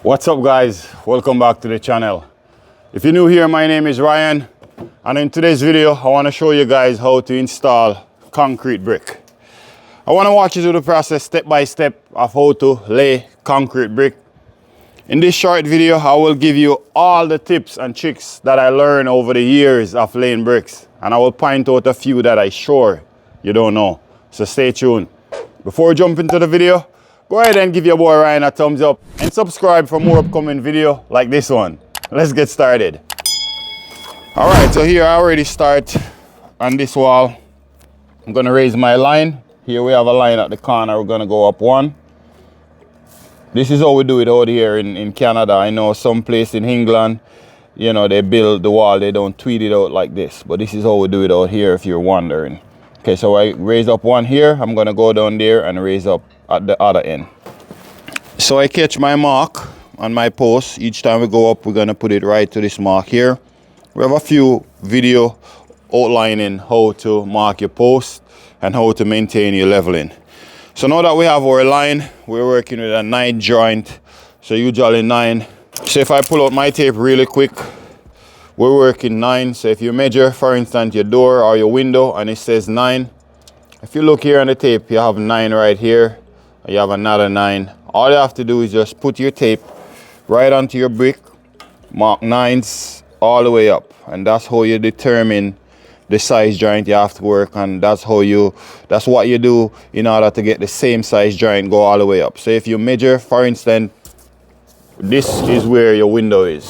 What's up guys, welcome back to the channel. If you're new here, my name is Ryan, and in today's video I want to show you guys how to install concrete brick. I want to walk you through the process step by step of how to lay concrete brick. In this short video I will give you all the tips and tricks that I learned over the years of laying bricks, and I will point out a few that I'm sure you don't know, so stay tuned. Before we jump into the video, go ahead and give your boy Ryan a thumbs up and subscribe for more upcoming video like this one. Let's get started. All right, so here I already start on this wall. I'm gonna raise my line. Here we have a line at the corner. We're gonna go up one. This is how we do it out here in Canada. I know some place in England, you know, they build the wall, they don't tweet it out like this, but this is how we do it out here if you're wondering. Okay, so I raise up one here. I'm gonna go down there and raise up at the other end. So I catch my mark on my post. Each time we go up, we're gonna put it right to this mark here. We have a few video outlining how to mark your post and how to maintain your leveling. So now that we have our line, we're working with a 9 joint. So usually 9. So if I pull out my tape really quick, we're working 9. So if you measure, for instance, your door or your window and it says 9, if you look here on the tape, you have 9 right here. You have another 9. All you have to do is just put your tape right onto your brick, mark 9s all the way up, and that's how you determine the size joint you have to work on. That's what you do in order to get the same size joint go all the way up. So if you measure, for instance, this is where your window is.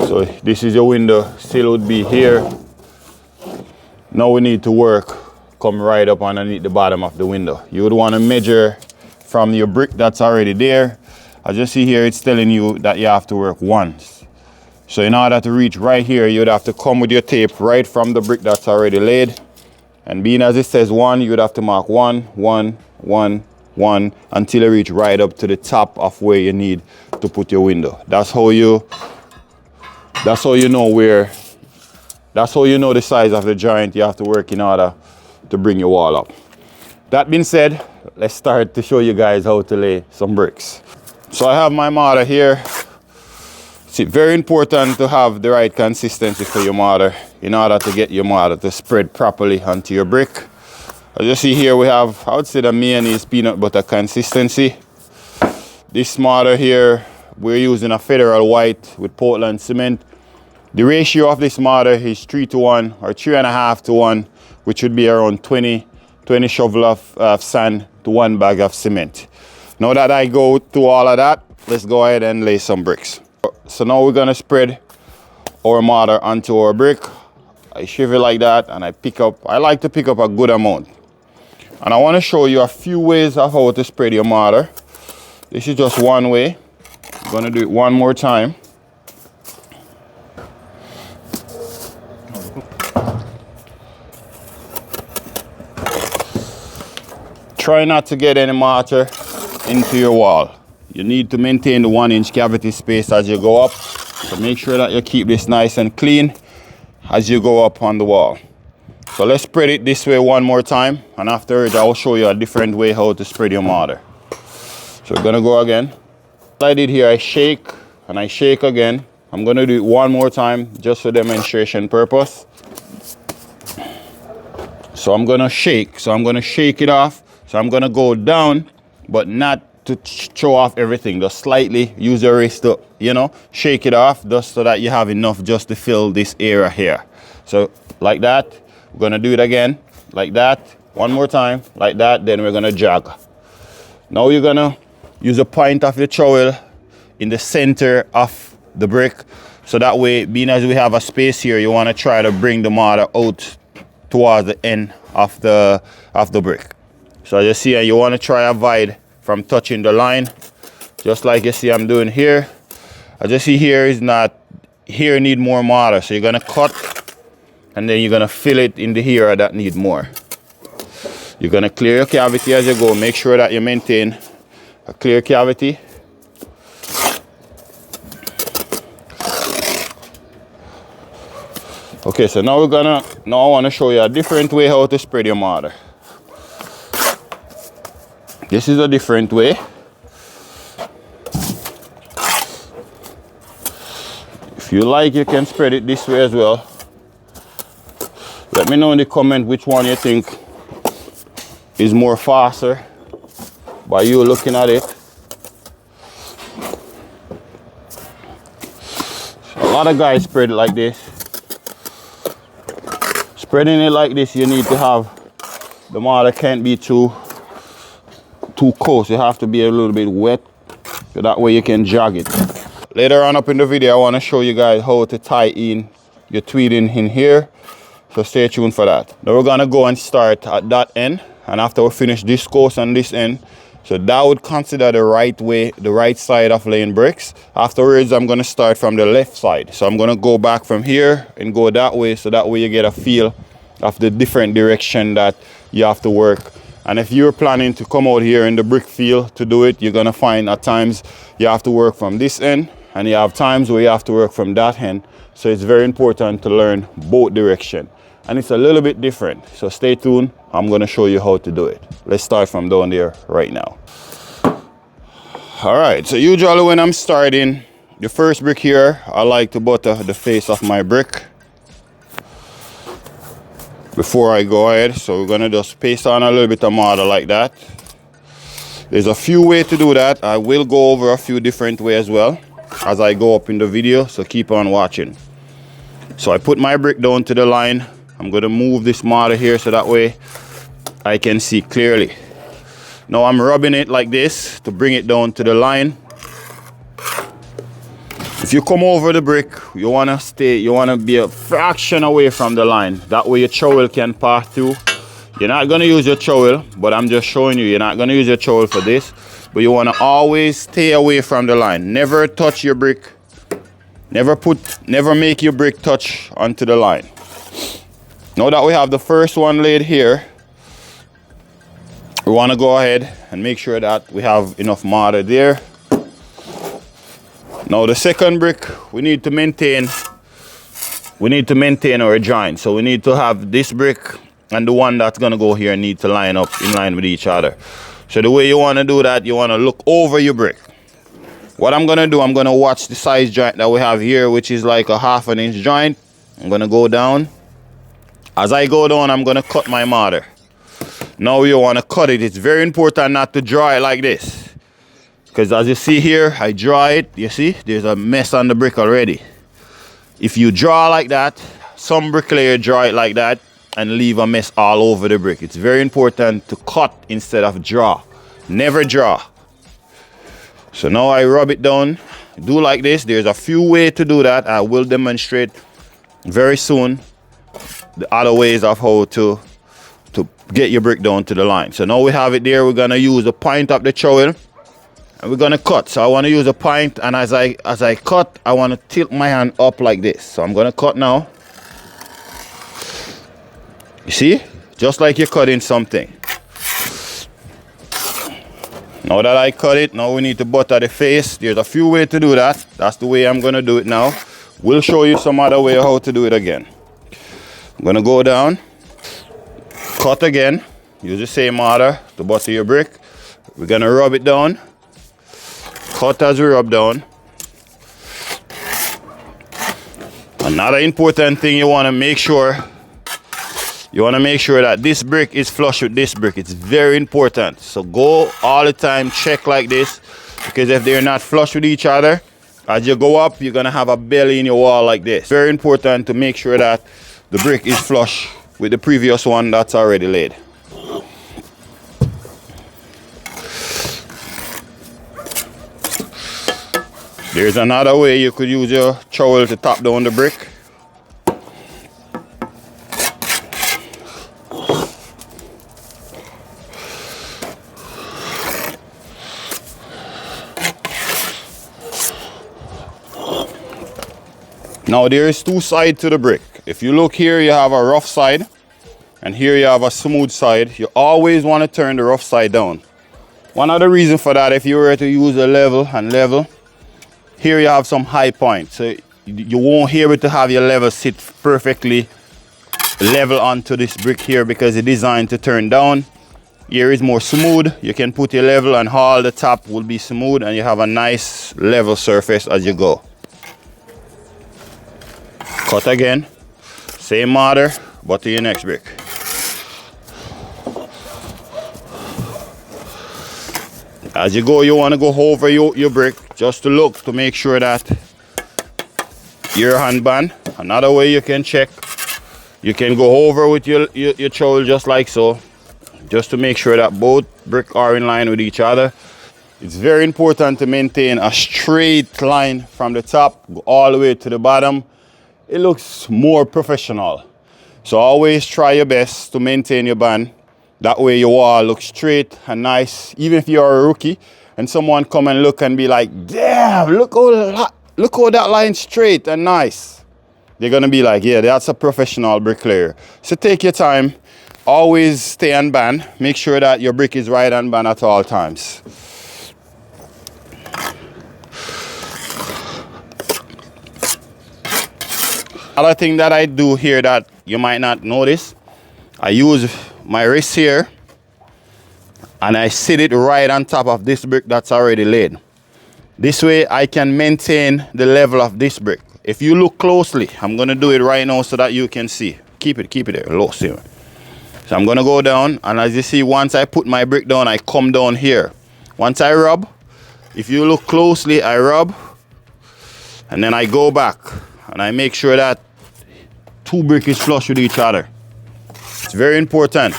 So this is your window, still would be here. Now we need to work, come right up underneath the bottom of the window. You would want to measure from your brick that's already there. As you see here, it's telling you that you have to work once. So in order to reach right here, you'd have to come with your tape right from the brick that's already laid. And being as it says 1, you'd have to mark 1, 1, 1, 1 until you reach right up to the top of where you need to put your window. That's how you know the size of the joint you have to work in order to bring your wall up. That being said, let's start to show you guys how to lay some bricks. So I have my mortar here. It's very important to have the right consistency for your mortar in order to get your mortar to spread properly onto your brick. As you see here, we have, I would say, the mayonnaise peanut butter consistency. This mortar here, we're using a Federal White with Portland cement. The ratio of this mortar is 3:1 or 3.5:1, which would be around 20 shovel of sand to 1 bag of cement. Now that I go through all of that, let's go ahead and lay some bricks. So now we're gonna spread our mortar onto our brick. I shave it like that, and I like to pick up a good amount. And I wanna show you a few ways of how to spread your mortar. This is just one way. I'm gonna do it one more time. Try not to get any mortar into your wall. You need to maintain the 1-inch cavity space as you go up. So make sure that you keep this nice and clean as you go up on the wall. So let's spread it this way one more time, and afterwards I will show you a different way how to spread your mortar. So we're gonna go again. What I did here, I shake and I shake again. I'm gonna do it one more time just for demonstration purpose. So I'm gonna shake. So I'm gonna shake it off. So I'm gonna go down, but not to show off everything. Just slightly use your wrist to, shake it off just so that you have enough just to fill this area here. So like that. We're gonna do it again, like that. One more time, like that. Then we're gonna jog. Now you're gonna use a point of your trowel in the center of the brick. So that way, being as we have a space here, you wanna try to bring the mortar out towards the end of the brick. So as you see, you want to try avoid from touching the line, just like you see I'm doing here. As you see here, here need more mortar. So you're gonna cut, and then you're gonna fill it in the area that need more. You're gonna clear your cavity as you go. Make sure that you maintain a clear cavity. Okay, so now I want to show you a different way how to spread your mortar. This is a different way. you like, you can spread it this way as well. Let me know in the comment which one you think is more faster by you looking at it. A lot of guys spread it like this. Spreading it like this, you need to have, the mortar can't be too coarse. You have to be a little bit wet, so that way you can jog it. Later on up in the video, I want to show you guys how to tie in your tweeding in here. So stay tuned for that. Now we're gonna go and start at that end, and after we finish this course on this end, so that would consider the right way, the right side of laying bricks. Afterwards, I'm gonna start from the left side. So I'm gonna go back from here and go that way, so that way you get a feel of the different direction that you have to work. And if you're planning to come out here in the brick field to do it, you're gonna find at times you have to work from this end, and you have times where you have to work from that end. So it's very important to learn both directions. And it's a little bit different. So stay tuned, I'm gonna show you how to do it. Let's start from down there right now. All right, so usually when I'm starting the first brick here, I like to butter the face of my brick before I go ahead. So we're gonna just paste on a little bit of mortar like that. There's a few ways to do that. I will go over a few different ways as well as I go up in the video, so keep on watching. So I put my brick down to the line. I'm going to move this mortar here so that way I can see clearly. Now I'm rubbing it like this to bring it down to the line. If you come over the brick, you want to be a fraction away from the line. That way your trowel can pass through. You're not going to use your trowel, but I'm just showing you, you're not going to use your trowel for this. But you want to always stay away from the line. Never touch your brick. Never make your brick touch onto the line. Now that we have the first one laid here, we want to go ahead and make sure that we have enough mortar there. Now the second brick, we need to maintain our joint. So we need to have this brick and the one that's going to go here need to line up in line with each other. So the way you want to do that, you want to look over your brick. What I'm going to do, I'm going to watch the size joint that we have here, which is like a 1/2 inch joint. I'm going to go down. As I go down, I'm going to cut my mortar. Now you want to cut it. It's very important not to draw it like this. Because as you see here, I draw it. You see, there's a mess on the brick already. If you draw like that, some bricklayer draw it like that and leave a mess all over the brick. It's very important to cut instead of draw. Never draw. So now I rub it down. Do like this. There's a few ways to do that. I will demonstrate very soon the other ways of how to get your brick down to the line. So now we have it there. We're gonna use the point of the trowel and we're gonna cut. So I want to use a point, and as I cut, I want to tilt my hand up like this. So I'm gonna cut now. You see, just like you're cutting something. Now that I cut it, now we need to butter the face. There's a few ways to do that. That's the way I'm gonna do it now. We'll show you some other way how to do it again. I'm gonna go down, cut again, use the same mortar to butter your brick. We're gonna rub it down, cut as we rub down. Another important thing, you wanna make sure that this brick is flush with this brick. It's very important. So go all the time, check like this, because if they're not flush with each other, as you go up, you're gonna have a belly in your wall like this. Very important to make sure that the brick is flush with the previous one that's already laid. There's another way you could use your trowel to tap down the brick. Now there is two sides to the brick. If you look here, you have a rough side, and here you have a smooth side. You always want to turn the rough side down. One of the reasons for that, if you were to use a level and level, here you have some high points. So you won't be able to have your level sit perfectly level onto this brick here because it's designed to turn down. Here is more smooth. You can put your level and all the top will be smooth, and you have a nice level surface as you go. Cut again. Same mortar, butter your next brick. As you go, you want to go over your brick just to look to make sure that your hand band. Another way you can check, you can go over with your trowel just like so, just to make sure that both bricks are in line with each other. It's very important to maintain a straight line from the top all the way to the bottom. It looks more professional. So always try your best to maintain your band. That way your wall looks straight and nice. Even if you're a rookie and someone come and look and be like, damn, look how that line's straight and nice. They're gonna be like, yeah, that's a professional bricklayer. So take your time. Always stay on band. Make sure that your brick is right on band at all times. Other thing that I do here that you might not notice, I use my wrist here and I sit it right on top of this brick that's already laid. This way I can maintain the level of this brick. If you look closely, I'm gonna do it right now so that you can see. Keep it there, low, see. So I'm gonna go down, and as you see, once I put my brick down, I come down here. Once I rub, if you look closely, I rub, and then I go back, and I make sure that two bricks is flush with each other. It's very important,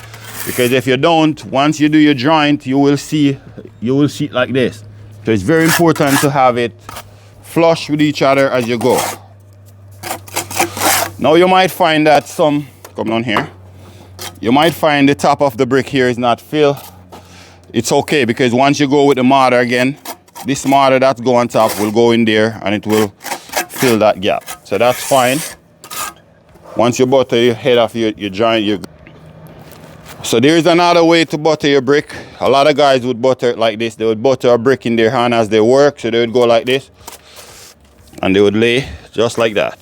because if you don't, once you do your joint, you will see it like this. So it's very important to have it flush with each other as you go. Now you might find that come down here, you might find the top of the brick here is not filled. It's okay, because once you go with the mortar again, this mortar that's go on top will go in there and it will fill that gap. So that's fine. Once you butter your head off your joint, so there's another way to butter your brick. A lot of guys would butter it like this. They would butter a brick in their hand as they work. So they would go like this and they would lay just like that.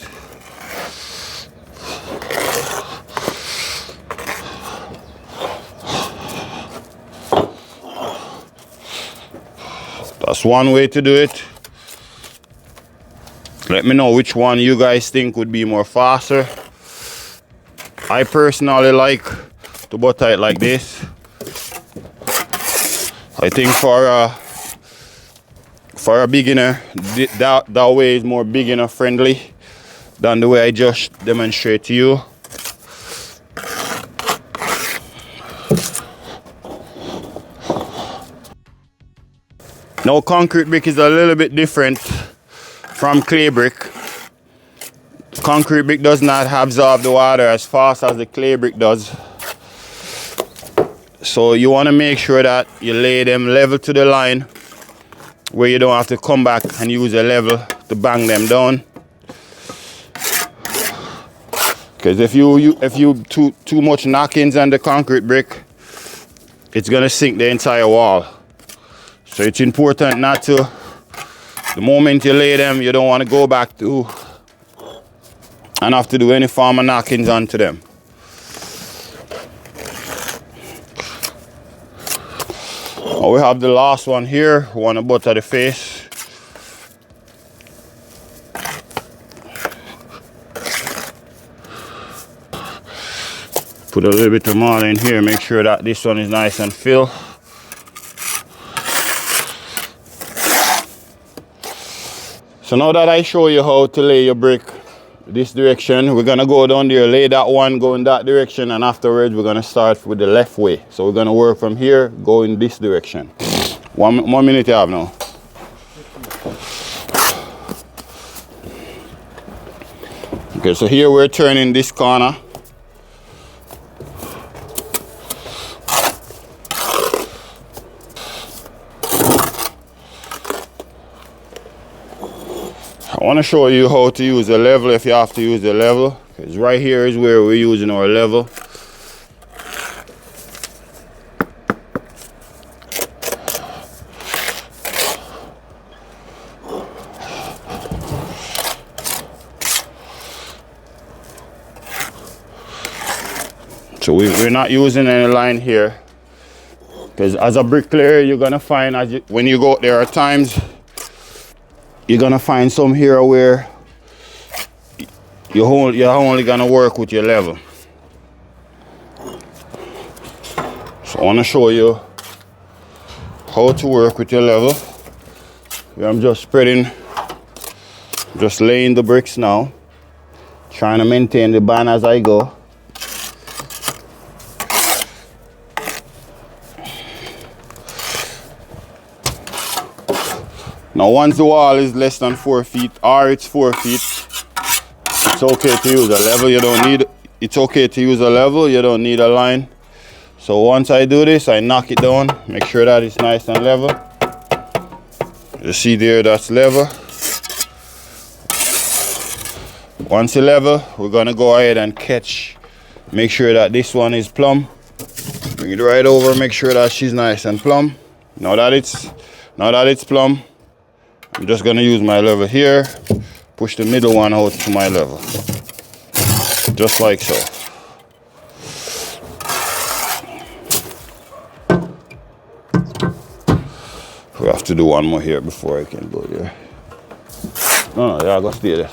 That's one way to do it. Let me know which one you guys think would be more faster. I personally like to butter it like this. I think for a beginner, that way is more beginner friendly than the way I just demonstrate to you. Now concrete brick is a little bit different from clay brick. Concrete brick does not absorb the water as fast as the clay brick does. So you want to make sure that you lay them level to the line where you don't have to come back and use a level to bang them down. Because if you too much knockings on the concrete brick, it's gonna sink the entire wall. So it's important not to, the moment you lay them, you don't want to go back to and have to do any form of knockings onto them. Now we have the last one here. We want to butter the face. Put a little bit of mortar in here, make sure that this one is nice and filled. So now that I show you how to lay your brick this direction, we're gonna go down there, lay that one, go in that direction, and afterwards we're gonna start with the left way. So we're gonna work from here, go in this direction. One minute you have now. Okay, so here we're turning this corner. I want to show you how to use a level if you have to use a level, because right here is where we're using our level. So we're not using any line here, because as a bricklayer you're gonna find when you go out there are times you're gonna find some here where you're only gonna work with your level. So I want to show you how to work with your level. I'm just spreading, just laying the bricks now, trying to maintain the band as I go. Now once the wall is less than 4 feet or it's 4 feet, it's okay to use a level. You don't need, it's okay to use a level, you don't need a line. So once I do this, I knock it down, make sure that it's nice and level. You see there, that's level. Once it's level, we're gonna go ahead and catch, make sure that this one is plumb. Bring it right over, make sure that she's nice and plumb. Now that it's plumb, I'm just gonna use my level here, push the middle one out to my level. Just like so. We have to do one more here before I can go there. No, yeah, I gotta stay there.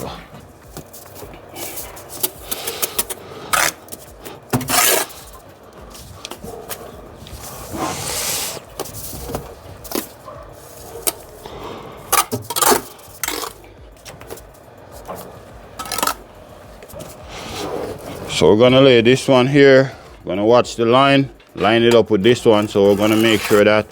So we're gonna lay this one here. We're gonna watch the line it up with this one. So we're gonna make sure that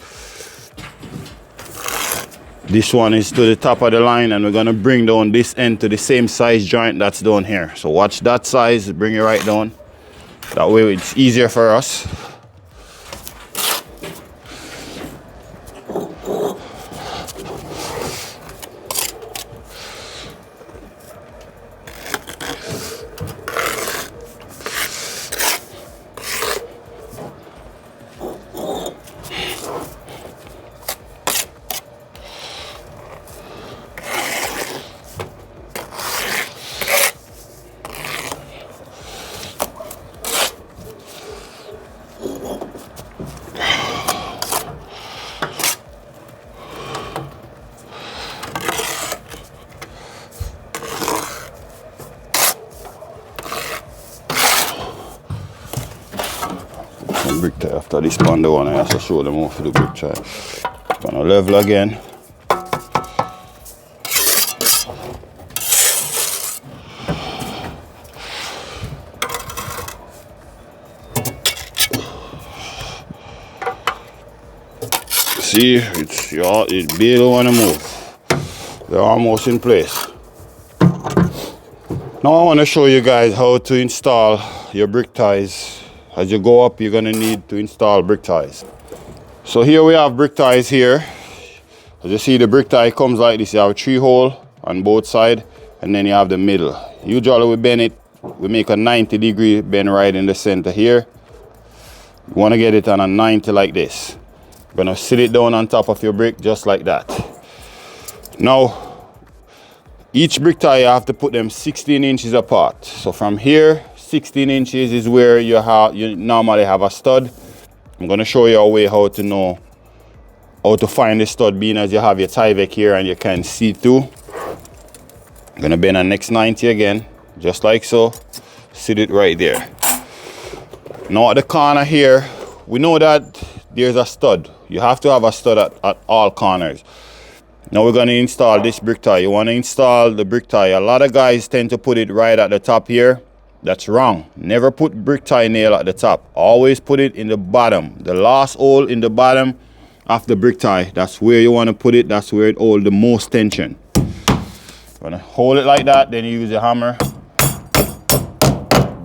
this one is to the top of the line, and we're gonna bring down this end to the same size joint that's down here. So watch that size, bring it right down. That way it's easier for us. Brick tie after this pan the one I have to show them how to do brick tie. Gonna level again. See, it barely wanna move. They're almost in place. Now I want to show you guys how to install your brick ties. As you go up, you're gonna need to install brick ties. So here we have brick ties here. As you see, the brick tie comes like this. You have a 3-hole on both sides, and then you have the middle. Usually we bend it, we make a 90-degree bend right in the center here. You wanna get it on a 90 like this. You're gonna sit it down on top of your brick just like that. Now, each brick tie you have to put them 16 inches apart. So from here, 16 inches is where you normally have a stud. I'm gonna show you a way how to know how to find the stud, being as you have your tie back here and you can see through. I'm gonna bend the next 90 again, just like so. Sit it right there. Now at the corner here, we know that there's a stud. You have to have a stud at all corners. Now we're gonna install this brick tie. You wanna install the brick tie. A lot of guys tend to put it right at the top here. That's wrong. Never put brick tie nail at the top. Always put it in the bottom. The last hole in the bottom of the brick tie. That's where you wanna put it. That's where it holds the most tension. You're gonna hold it like that, then you use your hammer.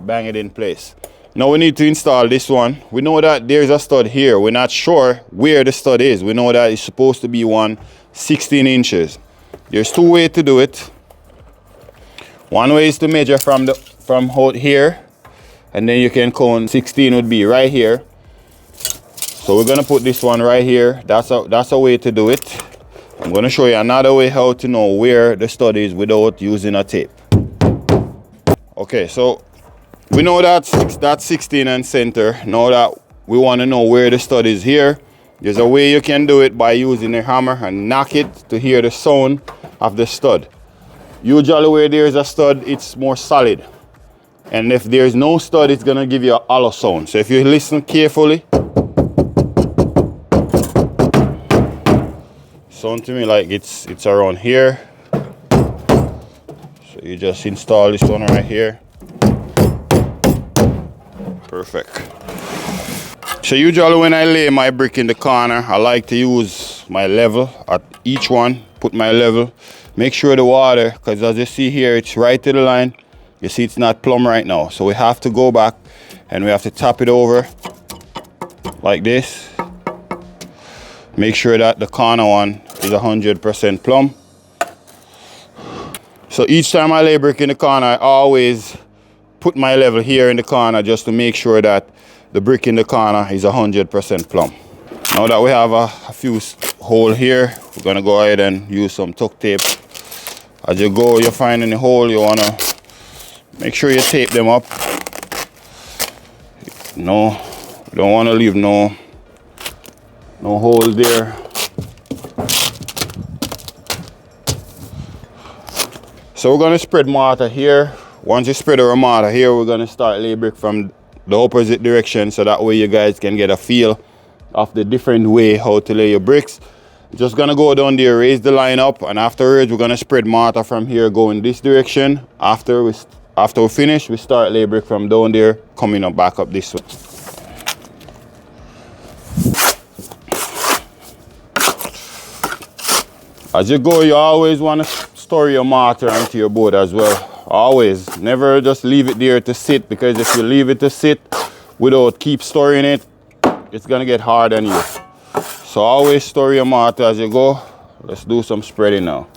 Bang it in place. Now we need to install this one. We know that there's a stud here. We're not sure where the stud is. We know that it's supposed to be 16 inches. There's 2 ways to do it. One way is to measure from out here, and then you can count 16 would be right here. So we're gonna put this one right here. That's a way to do it. I'm gonna show you another way how to know where the stud is without using a tape. Okay, so we know that's 16 and center. Now that we want to know where the stud is here, there's a way you can do it by using a hammer and knock it to hear the sound of the stud. Usually where there's a stud, it's more solid. And if there's no stud, it's gonna give you a hollow sound. So if you listen carefully, sound to me like it's around here. So you just install this one right here. Perfect. So usually when I lay my brick in the corner, I like to use my level at each one, put my level. Make sure the water, because as you see here, it's right to the line. You see it's not plumb right now. So we have to go back and we have to tap it over like this. Make sure that the corner one is 100% plumb. So each time I lay brick in the corner, I always put my level here in the corner just to make sure that the brick in the corner is 100% plumb. Now that we have a few holes here, we're gonna go ahead and use some tuck tape. As you go, you find any hole, you wanna make sure you tape them up. No, you don't wanna leave no holes there. So we're gonna spread mortar here. Once you spread our mortar here, we're gonna start lay brick from the opposite direction, so that way you guys can get a feel of the different way how to lay your bricks. Just gonna go down there, raise the line up, and afterwards we're gonna spread mortar from here going this direction. After we finish, we start lay brick from down there, coming up back up this way. As you go, you always want to store your mortar onto your board as well. Always. Never just leave it there to sit, because if you leave it to sit without keep storing it, it's gonna get hard on you. So always store your mortar as you go. Let's do some spreading now.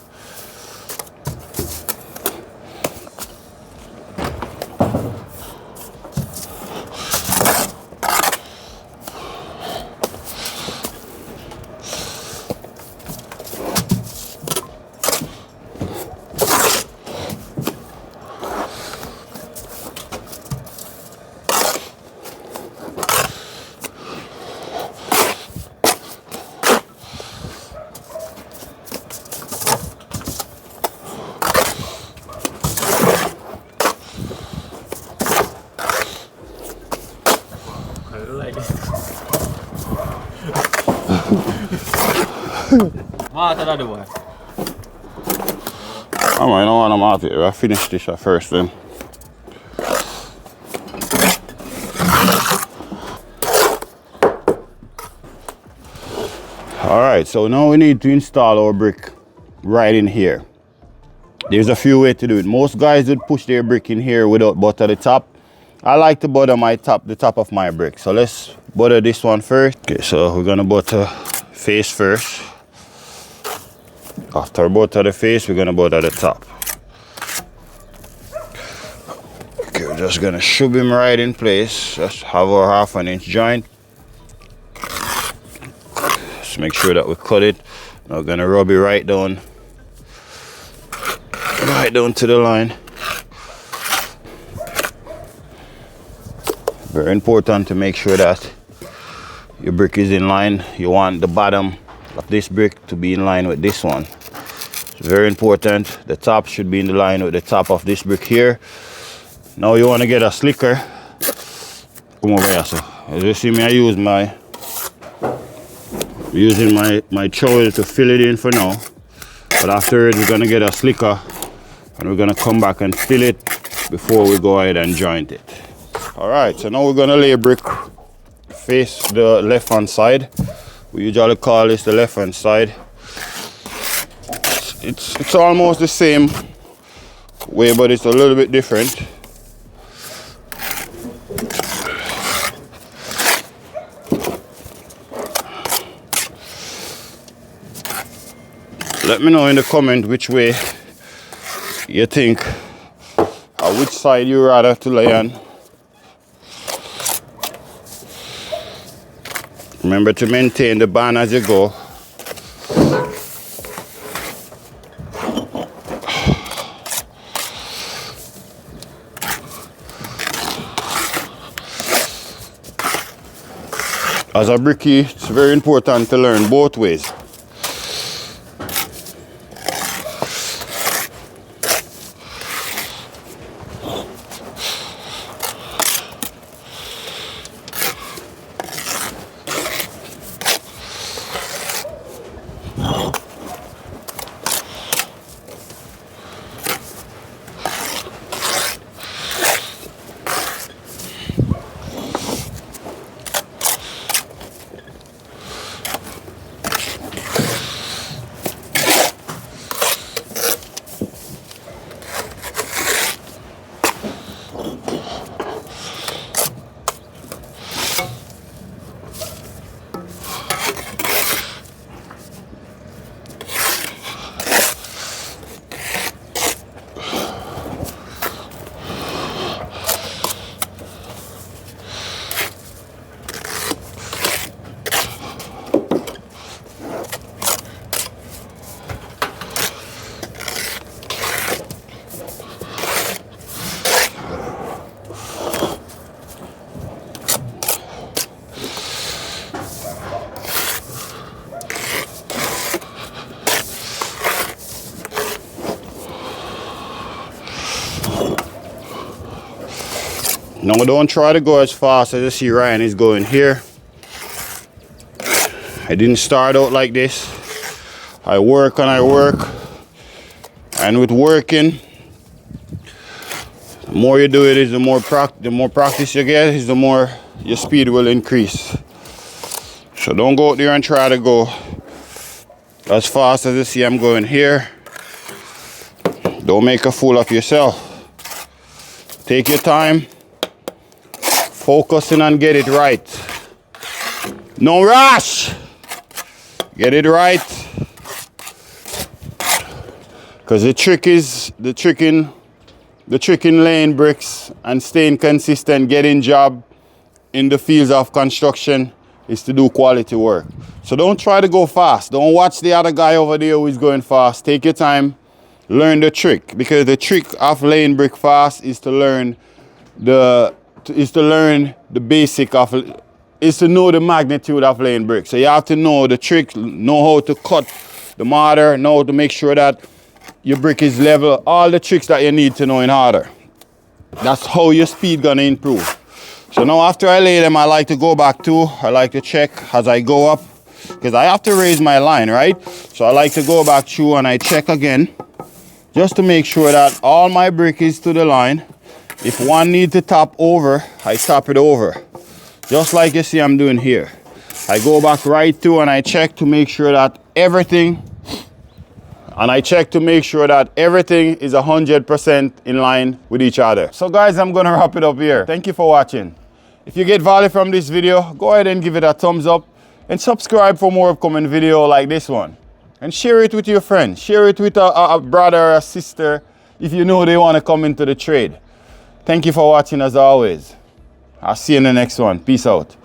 Mortar that way. I don't want to mount it. I finish this at first then. Alright, so now we need to install our brick right in here. There's a few ways to do it. Most guys would push their brick in here without butter the top. I like to butter the top of my brick. So let's butter this one first. Okay, so we're gonna butter face first. After butter the face, we're gonna butter the top. Okay, we're just gonna shove him right in place. Just have our 1/2 inch joint. Just make sure that we cut it. Now we're gonna rub it right down to the line. Very important to make sure that your brick is in line. You want the bottom of this brick to be in line with this one. It's very important. The top should be in line with the top of this brick here. Now you want to get a slicker. Come over here. So as you see me, I use using my trowel to fill it in for now. But afterwards we're gonna get a slicker and we're gonna come back and fill it before we go ahead and joint it. Alright, so now we're gonna lay brick face the left hand side. We usually call this the left hand side. It's almost the same way, but it's a little bit different. Let me know in the comment which way you think, or which side you rather to lay on. Remember to maintain the band as you go. As a brickie, it's very important to learn both ways. Now don't try to go as fast as you see Ryan is going here. I didn't start out like this. I work and I work. And with working, the more you do it, is the more practice you get, is the more your speed will increase. So don't go out there and try to go as fast as you see I'm going here. Don't make a fool of yourself. Take your time, focus in and get it right. No rush. Get it right. Because the trick in laying bricks and staying consistent, getting job in the fields of construction is to do quality work. So don't try to go fast. Don't watch the other guy over there who is going fast. Take your time, learn the trick. Because the trick of laying brick fast is to learn the basic of, is to know the magnitude of laying brick. So you have to know the trick, know how to cut the mortar, know how to make sure that your brick is level, all the tricks that you need to know in order. That's how your speed gonna improve. So now after I lay them, I like to go back to, I like to check as I go up, because I have to raise my line, right? So I like to go back through and I check again, just to make sure that all my brick is to the line. If one needs to top over, I top it over. Just like you see I'm doing here. I go back right through and I check to make sure that everything is 100% in line with each other. So guys, I'm gonna wrap it up here. Thank you for watching. If you get value from this video, go ahead and give it a thumbs up and subscribe for more upcoming video like this one. And share it with your friends. Share it with a brother or a sister if you know they wanna come into the trade. Thank you for watching as always. I'll see you in the next one. Peace out.